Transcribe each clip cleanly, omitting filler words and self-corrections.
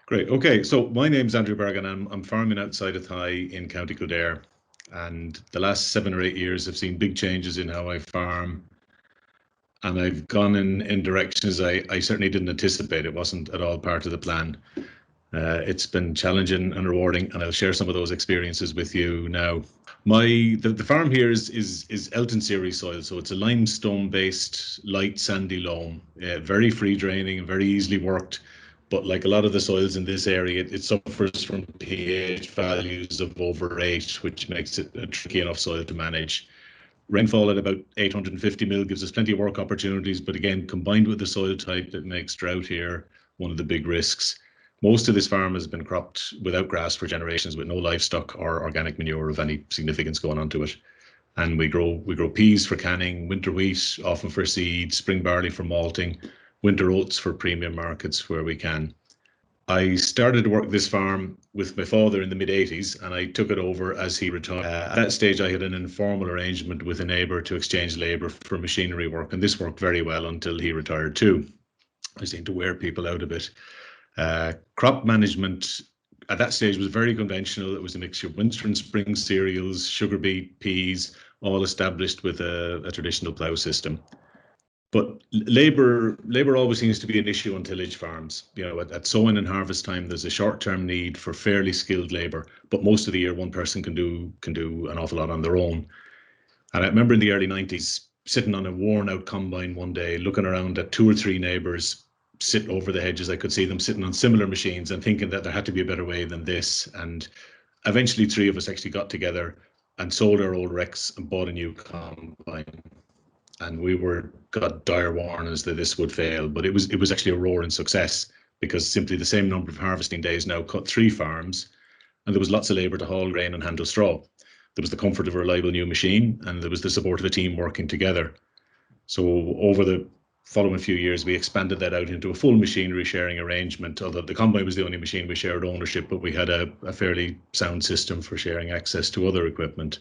Great. Okay, so my name's Andrew Bergin. I'm farming outside of Thai in County Kildare, and the last 7 or 8 years have seen big changes in how I farm, and I've gone in directions I certainly didn't anticipate. It wasn't at all part of the plan. It's been challenging and rewarding, and I'll share some of those experiences with you now. The farm here is Elton series soil, so it's a limestone based light sandy loam, very free draining and very easily worked. But like a lot of the soils in this area, it suffers from pH values of over 8, which makes it a tricky enough soil to manage. Rainfall at about 850 mil gives us plenty of work opportunities, but again, combined with the soil type, it makes drought here one of the big risks. Most of this farm has been cropped without grass for generations, with no livestock or organic manure of any significance going onto it. And we grow peas for canning, winter wheat often for seed, spring barley for malting, winter oats for premium markets where we can. I started to work this farm with my father in the mid-80s, and I took it over as he retired. At that stage, I had an informal arrangement with a neighbour to exchange labour for machinery work, and this worked very well until he retired too. I seemed to wear people out a bit. Crop management at that stage was very conventional. It was a mixture of winter and spring cereals, sugar beet, peas, all established with a traditional plough system. But labour always seems to be an issue on tillage farms. At sowing and harvest time, there's a short-term need for fairly skilled labour, but most of the year one person can do an awful lot on their own. And I remember in the early 90s sitting on a worn-out combine one day, looking around at 2 or 3 neighbours sit over the hedges. I could see them sitting on similar machines and thinking that there had to be a better way than this. And eventually 3 of us actually got together and sold our old Rex and bought a new combine. And we got dire warnings that this would fail, but it was actually a roaring success, because simply the same number of harvesting days now cut 3 farms, and there was lots of labour to haul grain and handle straw. There was the comfort of a reliable new machine, and there was the support of a team working together. So over the following few years, we expanded that out into a full machinery sharing arrangement, although the combine was the only machine we shared ownership, but we had a fairly sound system for sharing access to other equipment.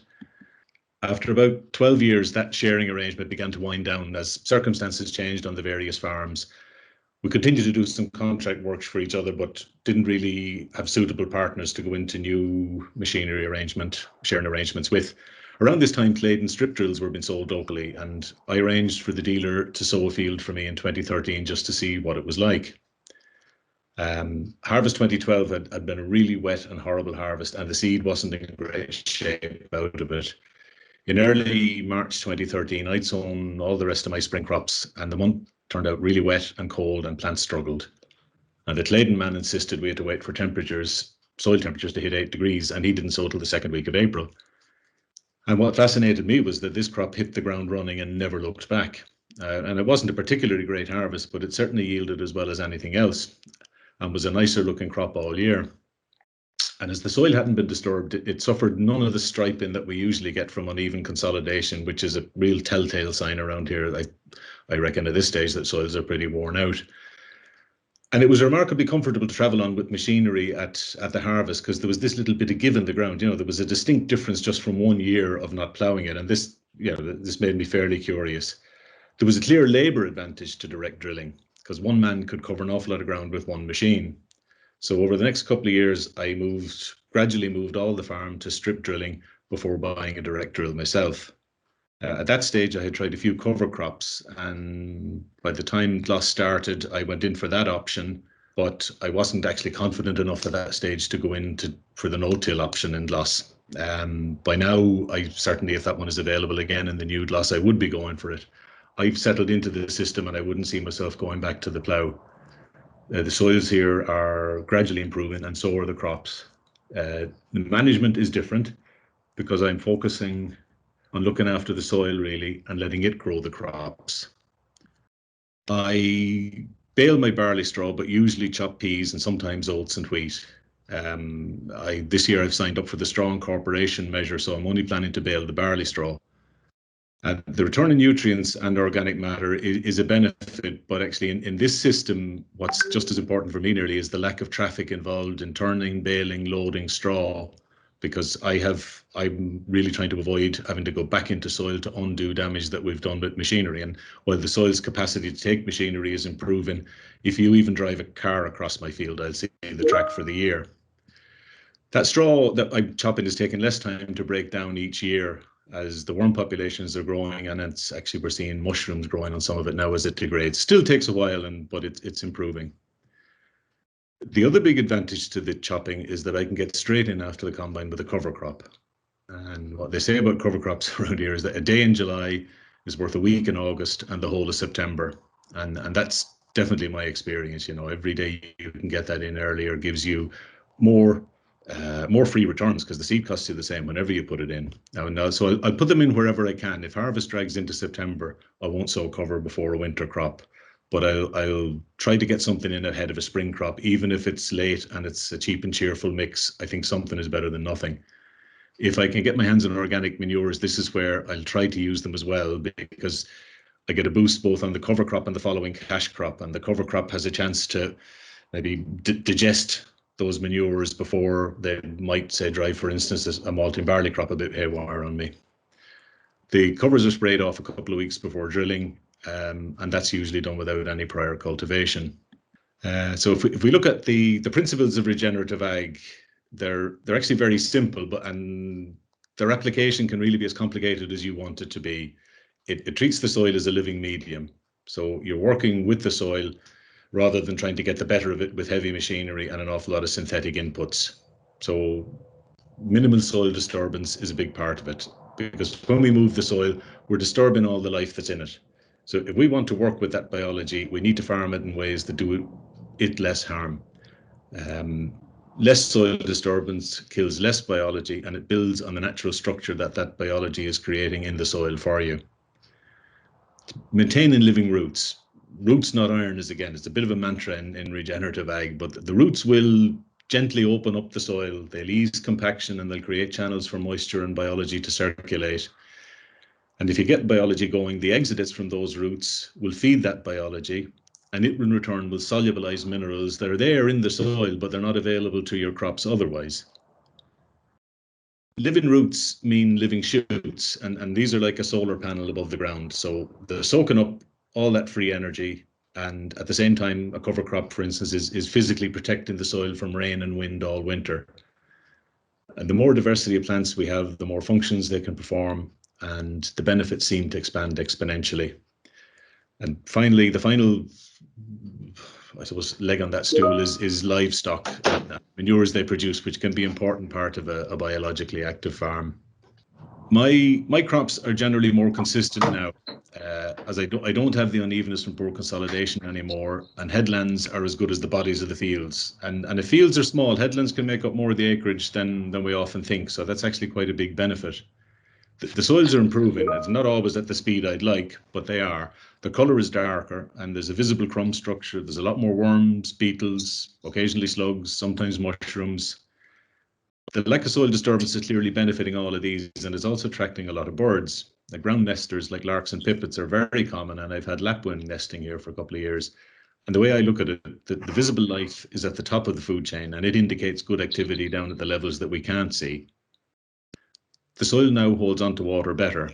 After about 12 years, that sharing arrangement began to wind down as circumstances changed on the various farms. We continued to do some contract works for each other, but didn't really have suitable partners to go into new machinery sharing arrangements with. Around this time, Claydon strip drills were being sold locally, and I arranged for the dealer to sow a field for me in 2013 just to see what it was like. Harvest 2012 had been a really wet and horrible harvest, and the seed wasn't in great shape out of it. In early March 2013, I'd sown all the rest of my spring crops, and the month turned out really wet and cold, and plants struggled. And the Claydon man insisted we had to wait for soil temperatures to hit 8 degrees, and he didn't sow till the second week of April. And what fascinated me was that this crop hit the ground running and never looked back. And it wasn't a particularly great harvest, but it certainly yielded as well as anything else, and was a nicer looking crop all year. And as the soil hadn't been disturbed, it suffered none of the striping that we usually get from uneven consolidation, which is a real telltale sign around here. I reckon at this stage that soils are pretty worn out. And it was remarkably comfortable to travel on with machinery at the harvest, because there was this little bit of give in the ground. There was a distinct difference just from 1 year of not ploughing it. And this made me fairly curious. There was a clear labour advantage to direct drilling, because one man could cover an awful lot of ground with one machine. So over the next couple of years, I gradually moved all the farm to strip drilling before buying a direct drill myself. At that stage, I had tried a few cover crops, and by the time GLOS started, I went in for that option, but I wasn't actually confident enough at that stage to go in for the no-till option in GLOS. By now, I certainly, if that one is available again in the new GLOS, I would be going for it. I've settled into the system, and I wouldn't see myself going back to the plough. The soils here are gradually improving, and so are the crops. The management is different, because I'm focusing on looking after the soil really and letting it grow the crops. I bale my barley straw, but usually chop peas and sometimes oats and wheat. This year I've signed up for the straw incorporation measure, so I'm only planning to bale the barley straw. The return of nutrients and organic matter is a benefit, but actually in this system, what's just as important for me nearly is the lack of traffic involved in turning, baling, loading straw, because I'm really trying to avoid having to go back into soil to undo damage that we've done with machinery. And while the soil's capacity to take machinery is improving, if you even drive a car across my field, I'll see the track for the year. That straw that I'm chopping is taking less time to break down each year as the worm populations are growing, and it's actually, we're seeing mushrooms growing on some of it now as it degrades. Still takes a while, but it's improving. The other big advantage to the chopping is that I can get straight in after the combine with a cover crop. And what they say about cover crops around here is that a day in July is worth a week in August and the whole of September. And that's definitely my experience. Every day you can get that in earlier gives you more free returns, because the seed costs you the same whenever you put it in. So I'll put them in wherever I can. If harvest drags into September, I won't sow cover before a winter crop, but I'll try to get something in ahead of a spring crop, even if it's late and it's a cheap and cheerful mix. I think something is better than nothing. If I can get my hands on organic manures, this is where I'll try to use them as well, because I get a boost both on the cover crop and the following cash crop, and the cover crop has a chance to maybe digest those manures before they might, say, drive, for instance, a malting barley crop a bit haywire on me. The covers are sprayed off a couple of weeks before drilling, and that's usually done without any prior cultivation. So if we look at the principles of regenerative ag, they're actually very simple, and their application can really be as complicated as you want it to be. It treats the soil as a living medium. So you're working with the soil rather than trying to get the better of it with heavy machinery and an awful lot of synthetic inputs. So minimal soil disturbance is a big part of it, because when we move the soil, we're disturbing all the life that's in it. So if we want to work with that biology, we need to farm it in ways that do it less harm. Less soil disturbance kills less biology, and it builds on the natural structure that biology is creating in the soil for you. Maintaining living roots. Roots, not iron, it's a bit of a mantra in regenerative ag, but the roots will gently open up the soil. They'll ease compaction and they'll create channels for moisture and biology to circulate. And if you get biology going, the exudates from those roots will feed that biology, and it in return will solubilize minerals that are there in the soil, but they're not available to your crops otherwise. Living roots mean living shoots, and these are like a solar panel above the ground. So they're soaking up all that free energy, and at the same time, a cover crop, for instance, is physically protecting the soil from rain and wind all winter. And the more diversity of plants we have, the more functions they can perform, and the benefits seem to expand exponentially. And finally, the final, I suppose, leg on that stool is livestock and manures they produce, which can be an important part of a biologically active farm. My crops are generally more consistent now, as I don't have the unevenness from poor consolidation anymore, and headlands are as good as the bodies of the fields. And if fields are small, headlands can make up more of the acreage than we often think. So that's actually quite a big benefit. The soils are improving. It's not always at the speed I'd like, but they are. The colour is darker, and there's a visible crumb structure. There's a lot more worms, beetles, occasionally slugs, sometimes mushrooms. The lack of soil disturbance is clearly benefiting all of these, and is also attracting a lot of birds. The ground nesters like larks and pipits are very common, and I've had lapwing nesting here for a couple of years. And the way I look at it, the visible life is at the top of the food chain, and it indicates good activity down at the levels that we can't see. The soil now holds on to water better.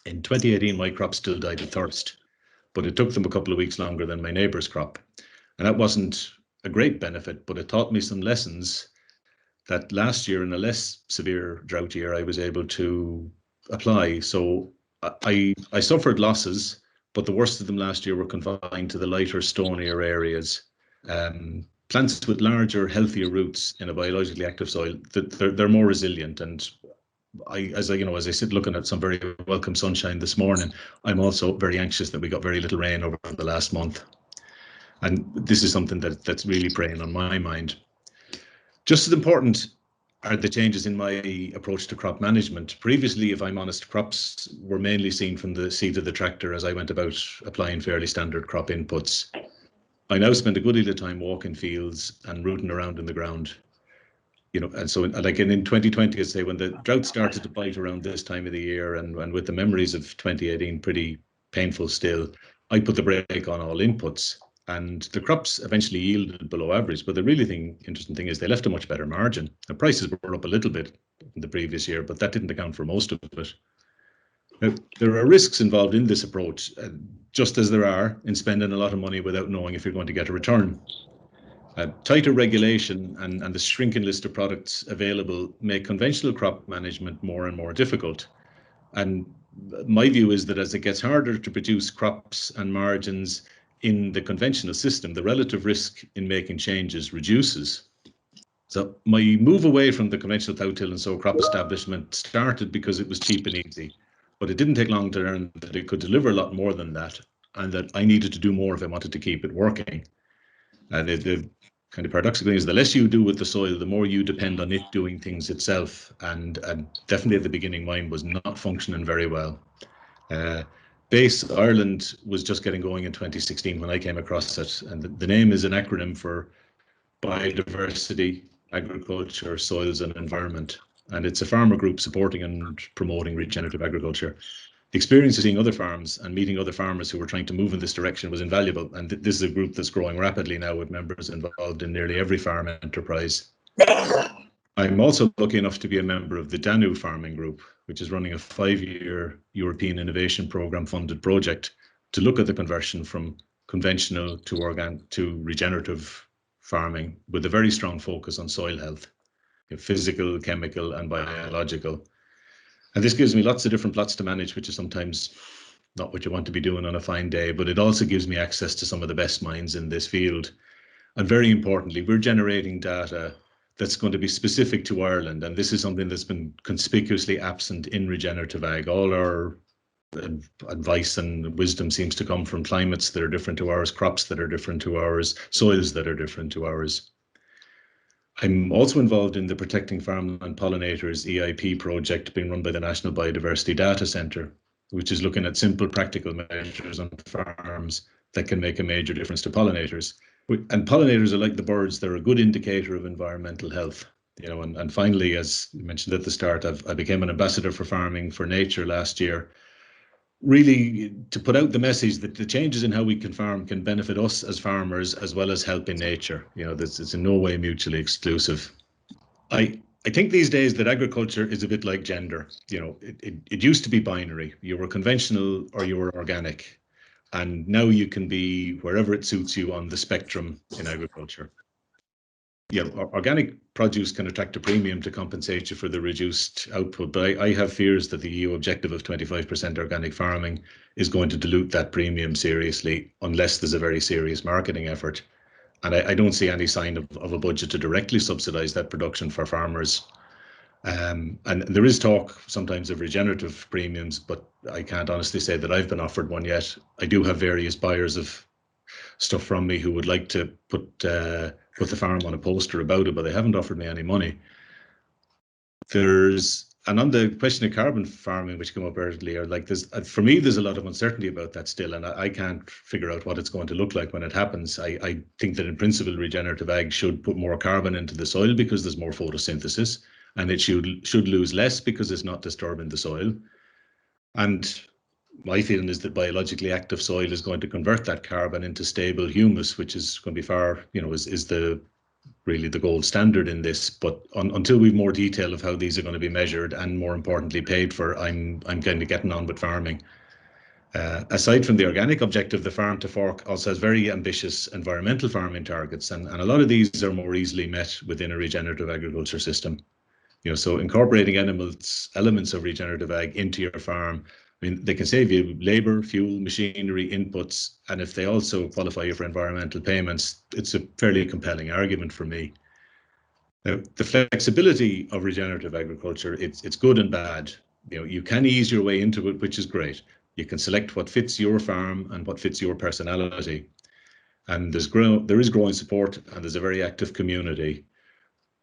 In 2018, my crop still died of thirst, but it took them a couple of weeks longer than my neighbour's crop. And that wasn't a great benefit, but it taught me some lessons that last year, in a less severe drought year, I was able to apply. So I suffered losses, but the worst of them last year were confined to the lighter, stonier areas. Plants with larger, healthier roots in a biologically active soil, they're more resilient. And as I sit looking at some very welcome sunshine this morning, I'm also very anxious that we got very little rain over the last month. And this is something that's really preying on my mind. Just as important are the changes in my approach to crop management. Previously, if I'm honest, crops were mainly seen from the seat of the tractor as I went about applying fairly standard crop inputs. I now spend a good deal of time walking fields and rooting around in the ground. And so like in 2020, I'd say, when the drought started to bite around this time of the year, and with the memories of 2018 pretty painful still, I put the brake on all inputs. and the crops eventually yielded below average. But the really interesting thing is they left a much better margin. The prices were up a little bit in the previous year, but that didn't account for most of it. Now, there are risks involved in this approach, just as there are in spending a lot of money without knowing if you're going to get a return. Tighter regulation and the shrinking list of products available make conventional crop management more and more difficult. And my view is that as it gets harder to produce crops and margins in the conventional system, the relative risk in making changes reduces. So my move away from the conventional plough-till and sow crop establishment started because it was cheap and easy, but it didn't take long to learn that it could deliver a lot more than that, and that I needed to do more if I wanted to keep it working. The kind of paradoxical thing is the less you do with the soil, the more you depend on it doing things itself. And definitely at the beginning, mine was not functioning very well. BASE Ireland was just getting going in 2016 when I came across it. And the name is an acronym for Biodiversity Agriculture, Soils and Environment. And it's a farmer group supporting and promoting regenerative agriculture. The experience of seeing other farms and meeting other farmers who were trying to move in this direction was invaluable. And this is a group that's growing rapidly now with members involved in nearly every farm enterprise. I'm also lucky enough to be a member of the Danu Farming Group, which is running a 5-year European Innovation Programme funded project to look at the conversion from conventional to regenerative farming with a very strong focus on soil health, physical, chemical and biological. And this gives me lots of different plots to manage, which is sometimes not what you want to be doing on a fine day, but it also gives me access to some of the best minds in this field. And very importantly, we're generating data that's going to be specific to Ireland. And this is something that's been conspicuously absent in regenerative ag. All our advice and wisdom seems to come from climates that are different to ours, crops that are different to ours, soils that are different to ours. I'm also involved in the Protecting Farmland Pollinators EIP project being run by the National Biodiversity Data Centre, which is looking at simple practical measures on farms that can make a major difference to pollinators. And pollinators are like the birds, they're a good indicator of environmental health. And finally, as you mentioned at the start, I became an ambassador for Farming for Nature last year, really to put out the message that the changes in how we can farm can benefit us as farmers as well as helping nature. This is in no way mutually exclusive. I think these days that agriculture is a bit like gender. It used to be binary. You were conventional or you were organic. And now you can be wherever it suits you on the spectrum in agriculture. Organic produce can attract a premium to compensate you for the reduced output, but I have fears that the EU objective of 25% organic farming is going to dilute that premium seriously unless there's a very serious marketing effort. And I don't see any sign of a budget to directly subsidise that production for farmers. And there is talk sometimes of regenerative premiums, but I can't honestly say that I've been offered one yet. I do have various buyers of stuff from me who would like to put the farm on a poster about it, but they haven't offered me any money. And on the question of carbon farming, which came up earlier, for me, there's a lot of uncertainty about that still, and I can't figure out what it's going to look like when it happens. I think that in principle, regenerative ag should put more carbon into the soil because there's more photosynthesis, and it should lose less because it's not disturbing the soil. And my feeling is that biologically active soil is going to convert that carbon into stable humus, which is going to be far, is really the gold standard in this. But until we've more detail of how these are going to be measured and more importantly paid for, I'm kind of getting on with farming. Aside from the organic objective, the farm to fork also has very ambitious environmental farming targets, and a lot of these are more easily met within a regenerative agriculture system. So incorporating elements of regenerative ag into your farm, they can save you labor, fuel, machinery, inputs, and if they also qualify you for environmental payments, it's a fairly compelling argument for me. Now, the flexibility of regenerative agriculture, it's good and bad. You can ease your way into it, which is great. You can select what fits your farm and what fits your personality. And there is growing support, and there's a very active community.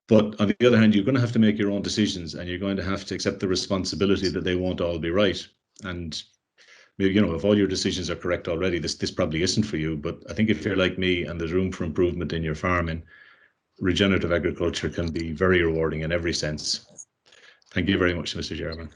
But on the other hand, you're going to have to make your own decisions, and you're going to have to accept the responsibility that they won't all be right. And maybe, if all your decisions are correct already, this probably isn't for you. But I think if you're like me and there's room for improvement in your farming, regenerative agriculture can be very rewarding in every sense. Thank you very much, Mr. Chairman.